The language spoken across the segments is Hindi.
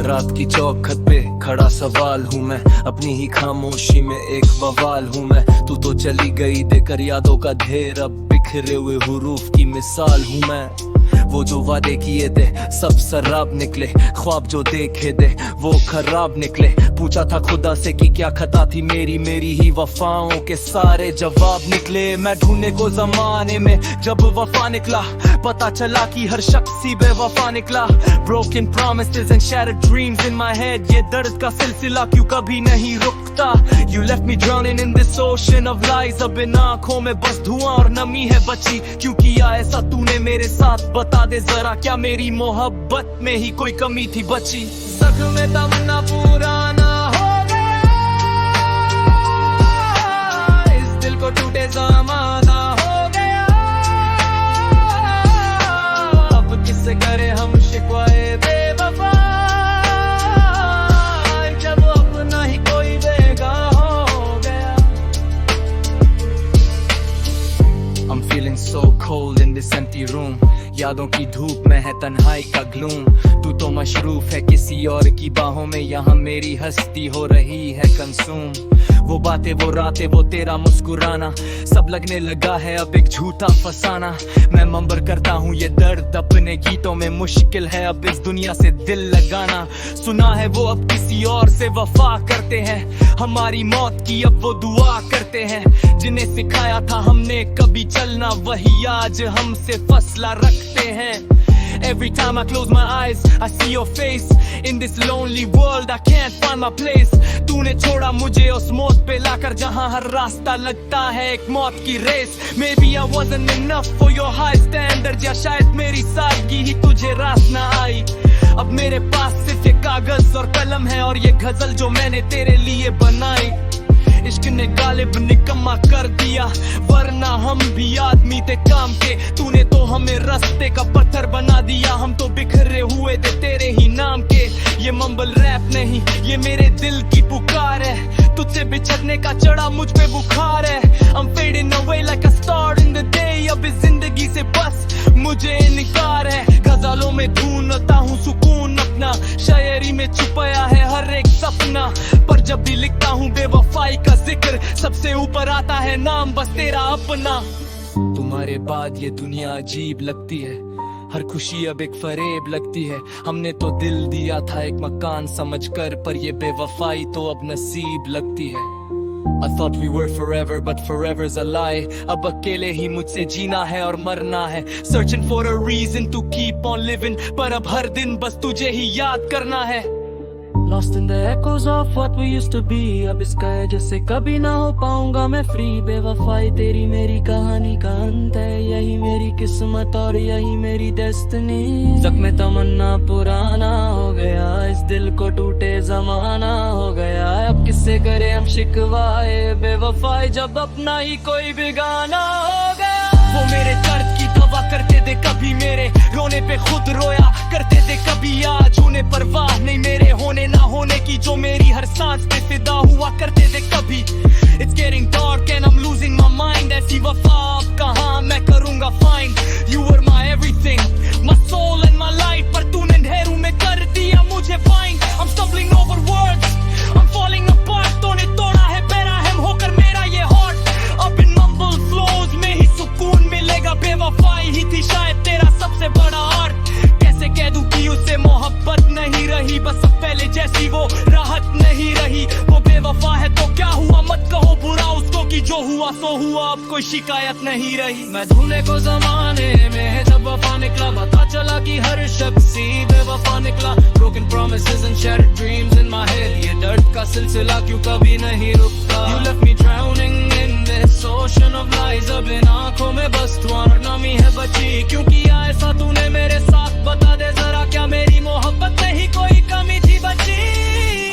रात की चौखट पे खड़ा सवाल हूँ मैं, अपनी ही खामोशी में एक बवाल हूँ मैं। तू तो चली गई देकर यादों का ढेर, अब बिखरे हुए हुरूफ की मिसाल हूँ मैं। वो जो वादे किए थे सब शराब निकले, ख्वाब जो देखे थे वो खराब निकले। पूछा था खुदा से कि क्या खता थी मेरी, मेरी ही वफाओं के सारे जवाब निकले। मैं ढूंढने को जमाने में जब वफा निकला, पता चला कि हर शख्स ही बेवफा निकला। Broken promises and shattered dreams in my head, ये दर्द का सिलसिला क्यों कभी नहीं रुकता। You left me drowning in this ocean of lies, अब इन आँखों में बस धुआं और नमी है बची। क्यों किया ऐसा तूने मेरे साथ, बता दे जरा, क्या मेरी मोहब्बत में ही कोई कमी थी बची। जख्म में तमन्ना पुराना हो गया, इस दिल को टूटे जमाना हो गया। अब किससे करे हम शिकवाए बेवफा, जब अपना ही कोई बेगाह हो गया। I'm feeling so cold in this empty room, यादों की धूप में है तन्हाई का ग्लूम। तू तो मशरूफ है किसी और की बाहों में, यहाँ मेरी हस्ती हो रही है कंसूम। वो बातें वो रातें वो तेरा मुस्कुराना, सब लगने लगा है अब एक झूठा फसाना। मैं मंबर करता हूँ ये दर्द अपने गीतों में, मुश्किल है अब इस दुनिया से दिल लगाना। सुना है वो अब किसी और से वफा करते हैं, हमारी मौत की अब वो दुआ करते हैं। जिन्हें सिखाया था हमने कभी चलना, वही आज हमसे फसला रखते हैं। Every time I close my eyes, I see your face. In this lonely world, I can't find my place. तूने छोड़ा मुझे उस मौत पे लाकर, जहाँ हर रास्ता लगता है एक मौत की race. Maybe I wasn't enough for your high standards, या शायद मेरी सादगी ही तुझे रास ना आई। अब मेरे पास सिर्फ ये कागज और कलम है, और ये गजल जो मैंने तेरे लिए बनाई। इश्क ने गालिब निकम्मा कर दिया, वरना हम भी आदमी थे काम के। तूने तो हमें रास्ते का पत्थर बना दिया, हम तो बिखरे हुए थे तेरे ही नाम के। ये मंबल रैप नहीं, ये मेरे दिल की पुकार है, तुझसे बिछड़ने का चढ़ा मुझ पे बुखार है। I'm fading away like a star in the day, अब इस जिंदगी से बस मुझे इनकार है। गजलों में ढूंढता हूँ सुकून अपना, शायरी में छुपाया है हर एक सपना। पर जब भी लिखता हूँ बेवफाई का जिक्र, सबसे ऊपर आता है नाम बस तेरा अपना। तुम्हारे बाद ये दुनिया अजीब लगती है, हर खुशी अब एक फरेब लगती है। हमने तो दिल दिया था एक मकान समझकर, पर ये बेवफाई तो अब नसीब लगती है। I thought we were forever, but forever's a lie. अब अकेले ही मुझसे जीना है और मरना है, searching for a reason to keep on living, पर अब हर दिन बस तुझे ही याद करना है। Lost in the echoes of what we used to be, अब इसका है जैसे कभी ना हो पाऊंगा मैं फ्री। बेवफाई तेरी मेरी कहानी का अंत है, यही मेरी किस्मत और यही मेरी डेस्टिनी। ज़ख्म तमन्ना पुराना हो गया, इस दिल को टूटे जमाना हो गया। अब किससे करे हम शिकवाए बेवफाई, जब अपना ही कोई बेगाना हो गया। वो मेरे दर्द की दवा करते थे कभी, मेरे रोने पे खुद रोया करते थे कभी। आज उन्हें परवाह नहीं मेरे होने ना होने की, जो मेरी हर सांस पे फिदा हुआ करते थे कभी। It's getting dark and I'm losing my mind, ऐसी वफा अब कहाँ मैं करूँगा find। You were my everything, my soul and my life, पर तूने अंधेरों में कर दिया मुझे find। I'm stumbling over words, I'm falling apart, तूने तोड़ा है बेरहम होकर मेरा ये heart। अब इन mumble flows में ही सुकून मिलेगा, बेवफाई ही थी शायद तेरा सबसे बड़ा आर्ट। कैसे कह दूं कि उससे मोहब्बत नहीं रही, बस अब पहले जैसी वो राहत नहीं रही। वो बेवफा है तो क्या हुआ, मत कहो बुरा उसको, कि जो हुआ सो हुआ, अब कोई शिकायत नहीं रही। मैं ढूंढने को जमाने में है जब वफा निकला, पता चला कि हर शख्स ही बेवफा निकला। Broken promises and shattered dreams in my head, ये दर्द का सिलसिला क्यों कभी नहीं रुकता। You left me drowning in this ocean of lies, अब इन आँखों में बस धुआं और नमी है बची। क्यों किया ऐसा तूने मेरे साथ, बता दे जरा, क्या मेरी मोहब्बत में ही कोई कमी थी बची।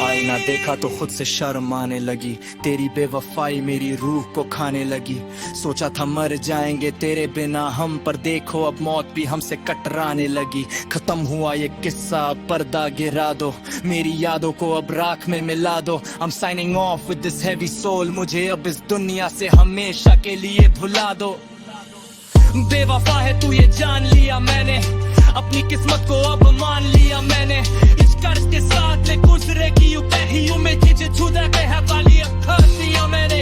आईना देखा तो खुद से शर्म आने लगी, तेरी बेवफाई मेरी रूह को खाने लगी। सोचा था मर जाएंगे तेरे बिना हम, पर देखो अब मौत भी हमसे कटराने लगी। खत्म हुआ ये किस्सा, अब पर्दा गिरा दो, मेरी यादों को अब राख में मिला दो। I'm signing off with this heavy soul, मुझे अब इस दुनिया से हमेशा के लिए भुला दो। बेवफा है तू ये जान लिया मैंने, अपनी किस्मत को अब मान लिया मैंने। इस कर्ज के साथ ले गुजरेगी यूं में जिजे छुदा के हवाली अखा सिया मैंने